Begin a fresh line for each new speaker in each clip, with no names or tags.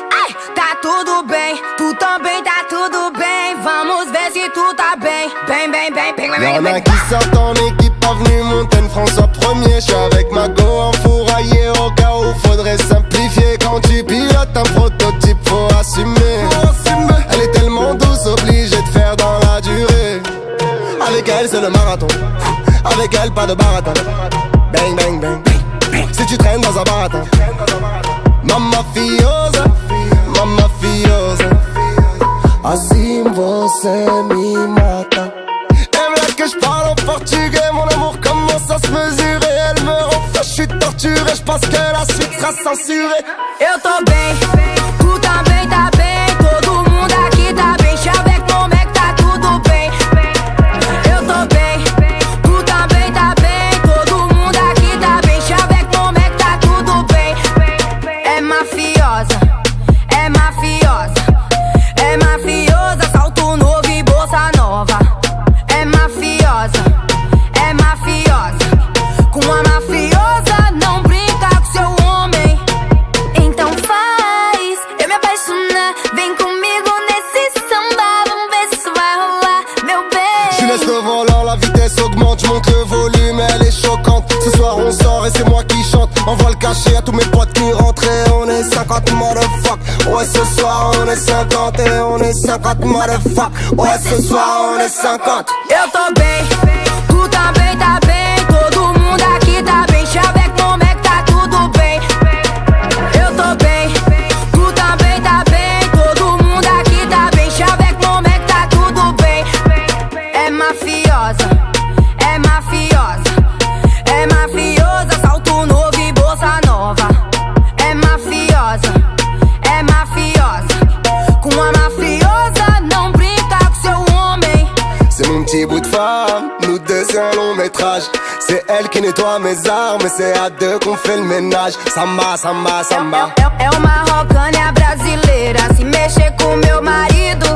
ai, tá tudo bem, tu também tá tudo bem. Vamos ver se tu tá bem, bem, bem, bem, bem, bem.
Y'en a qui sortent en équipe, avenue Montaigne, François Premier. J'suis avec ma go enfouraillé au cas où faudrait simplifier. Quand tu pilotes un prototype, faut assumer. Elle est tellement douce, obligée de faire dans la durée. Avec elle c'est le marathon, avec elle pas de baratin. Bang bang bang, si tu traînes dans un baratin. Mamma fiosa, mamma fiosa. Assim você me mata. Elle là que j'parle en portugais, mon amour commence à se mesurer. Elle me rend fou, j'suis torturé, j'pense que la suite sera censurée.
Eu tô bem, tu também tá bem. Todo mundo aqui tá bem, avec mon mec tá tudo bem. Eu tô bem, tu também tá bem. Todo mundo aqui tá bem, avec mon mec tá tudo bem. É mafiosa, é mafiosa, é mafiosa, salto novo e bolsa nova. É mafiosa, é mafiosa, com a mafiosa não brinca com seu homem. Então faz eu me apaixonar, vem comigo nesse samba, vamos ver se isso vai rolar, meu bem.
Je laisse le volant, la vitesse augmente, j'monte le volume, elle est choquante. Ce soir on sort et c'est moi qui chante. Envoie le cachet à tous mes potes qui rentrent et on est 50 motherfuck. Ouais ce soir on est 50 et on est 50 motherfuck. Ouais ce soir on est 50.
Eu tô bem, tu também tá bem. Todo mundo aqui tá bem, avec mon mec tá tudo bem. Eu tô bem, tu também tá bem. Todo mundo aqui tá bem, avec mon mec tá tudo bem. É mafiosa, é mafiosa, é mafiosa, salto novo e bolsa nova. É mafiosa, é mafiosa, com a mafiosa não brinca com seu homem.
C'est mon petit bout de femme, nous deux c'est un long métrage. C'est elle qui nettoie mes armes et c'est à deux qu'on fait le ménage. Samba, samba, samba.
É uma rocânia brasileira. Se mexer com meu marido,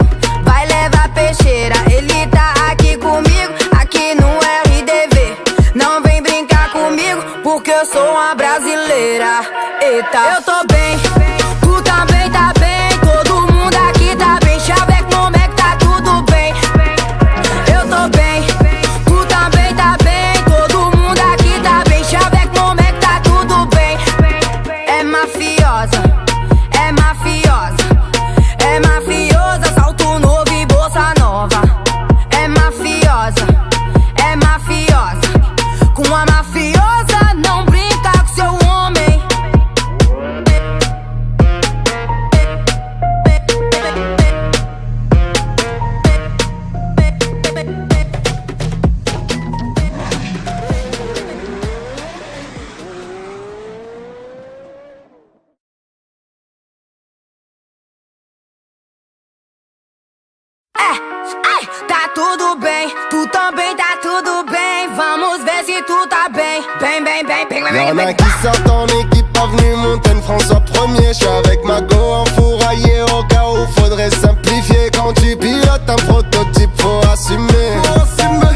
vai levar peixeira. Ele tá aqui comigo, aqui no RDV. Não vem brincar comigo, porque eu sou uma brasileira. Eita, eu tô bem, tu também tá bem. Todo mundo aqui tá bem, avec mon mec tá tudo bem. Eu tô bem, tu também tá bem. Todo mundo aqui tá bem, avec mon mec tá tudo bem. É mafiosa, é mafiosa, é mafiosa, salto novo e bolsa nova. É mafiosa, é mafiosa, com a mafiosa não brinca com seu homem. Ai, tá tudo bem, tu também tá tudo bem. Vamos ver se tu tá bem, bem, bem, bem, bem, bem,
Y'en
bem.
a qui sortent en équipe, avenue Montaigne, François Premier. J'suis avec ma go enfouraillé au cas où faudrait simplifier. Quand tu pilotes un prototype, faut assumer.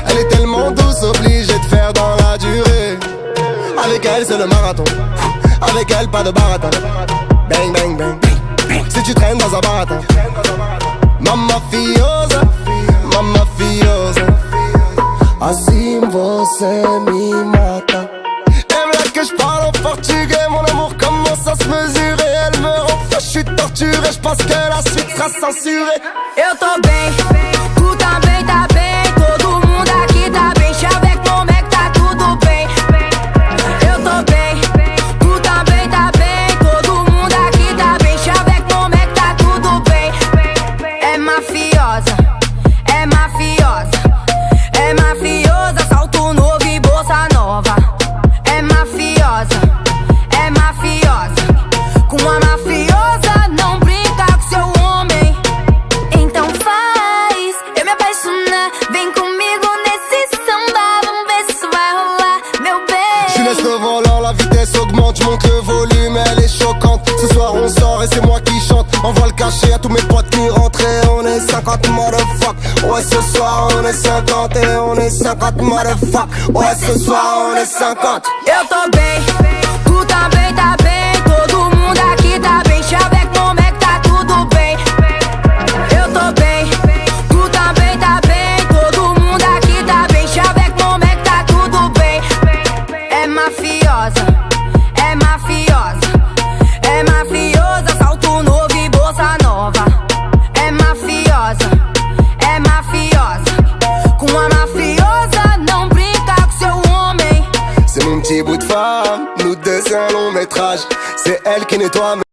Elle est tellement douce, obligée de faire dans la durée. Avec elle c'est le marathon, avec elle pas de baratin. Bang bang bang, si tu traînes dans un baratin. Mamma fiosa, mamma fiosa. Assim você me mata. Elle là que j'parle en portugais, mon amour commence à se mesurer. Elle me rend fou, j'suis torturé, j'pense que la suite sera censurée.
Eu tô bem, tu também tá bem. Todo mundo aqui tá bem, avec mon mec tá tudo bem. Eu tô bem, tu também tá bem. Todo mundo aqui tá bem, avec mon mec tá tudo bem. É mafiosa, é mafiosa, é mafiosa, salto novo e bolsa nova. É mafiosa, é mafiosa, com a mafiosa não brinca com seu homem. Então faz eu me apaixonar, vem comigo nesse samba, vamos ver se isso vai rolar, meu bem.
Je laisse le volant, la vitesse augmente, j'monte le volume, elle est choquante. Ce soir on sort et c'est moi qui chante. Envoie le cachet à tous mes potes qui rentrent et on est 50 motherfuck. Ouais ce soir on est 50 et on est 50 motherfuck. Ouais ce soir on est 50.
Eu tô bem, tu também tá bem. Todo mundo aqui tá bem, avec mon mec tá
métrage. C'est elle qui nettoie